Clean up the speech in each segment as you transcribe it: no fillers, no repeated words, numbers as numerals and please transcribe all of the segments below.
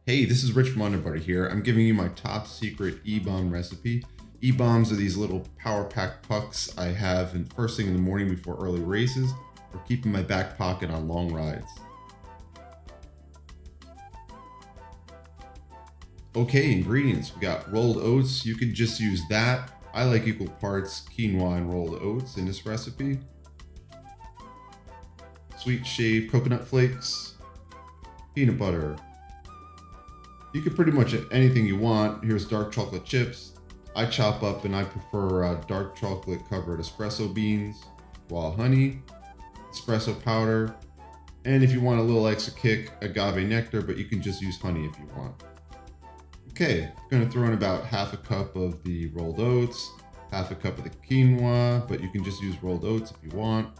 Hey, this is Rich from Underbutter here. I'm giving you my top secret E-bomb recipe. E-bombs are these little power pack pucks I have in first thing in the morning before early races or keep in my back pocket on long rides. Okay, ingredients. We got rolled oats. You could just use that. I like equal parts quinoa and rolled oats in this recipe. Sweet shaved coconut flakes, peanut butter. You can pretty much anything you want. Here's dark chocolate chips. I chop up and I prefer dark chocolate covered espresso beans, raw honey, espresso powder, and if you want a little extra kick, agave nectar, but you can just use honey if you want. Okay, I'm gonna throw in about half a cup of the rolled oats, half a cup of the quinoa, but you can just use rolled oats if you want,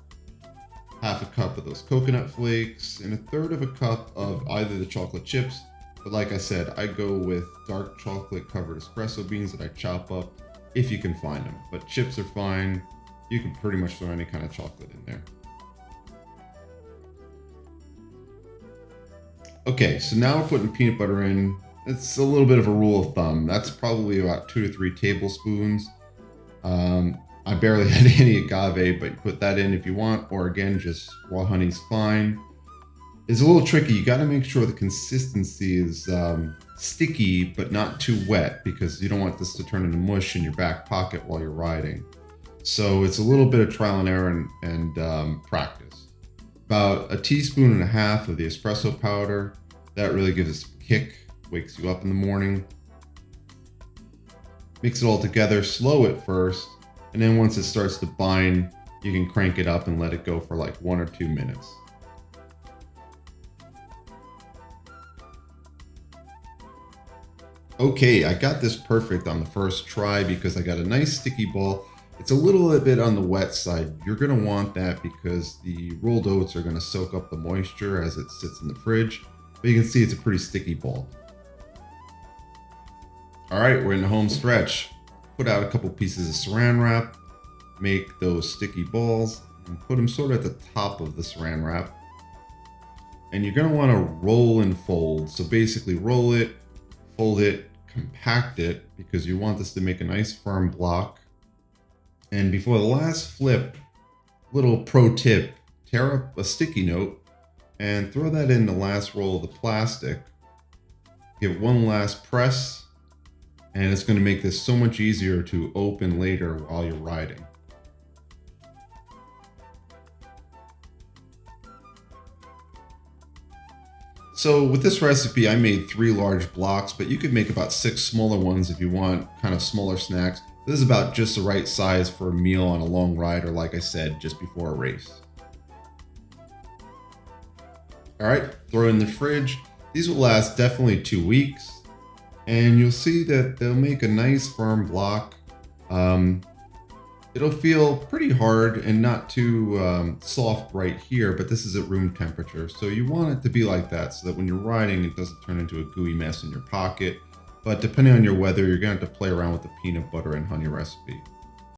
half a cup of those coconut flakes, and a third of a cup of either the chocolate chips. But like I said, I go with dark chocolate covered espresso beans that I chop up if you can find them. But chips are fine. You can pretty much throw any kind of chocolate in there. Okay, so now we're putting peanut butter in. It's a little bit of a rule of thumb. That's probably about 2 to 3 tablespoons. I barely had any agave, but you put that in if you want, or again, just raw honey's fine. It's a little tricky. You got to make sure the consistency is sticky, but not too wet, because you don't want this to turn into mush in your back pocket while you're riding. So it's a little bit of trial and error and practice. About 1.5 teaspoons of the espresso powder. That really gives us a kick, wakes you up in the morning. Mix it all together, slow it first, and then once it starts to bind, you can crank it up and let it go for like 1 or 2 minutes. Okay, I got this perfect on the first try because I got a nice sticky ball. It's a little bit on the wet side. You're gonna want that because the rolled oats are gonna soak up the moisture as it sits in the fridge. But you can see it's a pretty sticky ball. All right, we're in the home stretch. Put out a couple pieces of saran wrap, make those sticky balls, and put them sort of at the top of the saran wrap. And you're gonna wanna roll and fold. So basically roll it, fold it, compact it, because you want this to make a nice firm block. And before the last flip, little pro tip, tear up a sticky note and throw that in the last roll of the plastic. Give it one last press, and it's going to make this so much easier to open later while you're riding. So with this recipe, I made 3 large blocks, but you could make about 6 smaller ones if you want kind of smaller snacks. This is about just the right size for a meal on a long ride, or like I said, just before a race. All right, throw in the fridge. These will last definitely 2 weeks, and you'll see that they'll make a nice firm block. It'll feel pretty hard and not too soft right here, but this is at room temperature. So you want it to be like that so that when you're riding, it doesn't turn into a gooey mess in your pocket. But depending on your weather, you're going to have to play around with the peanut butter and honey recipe.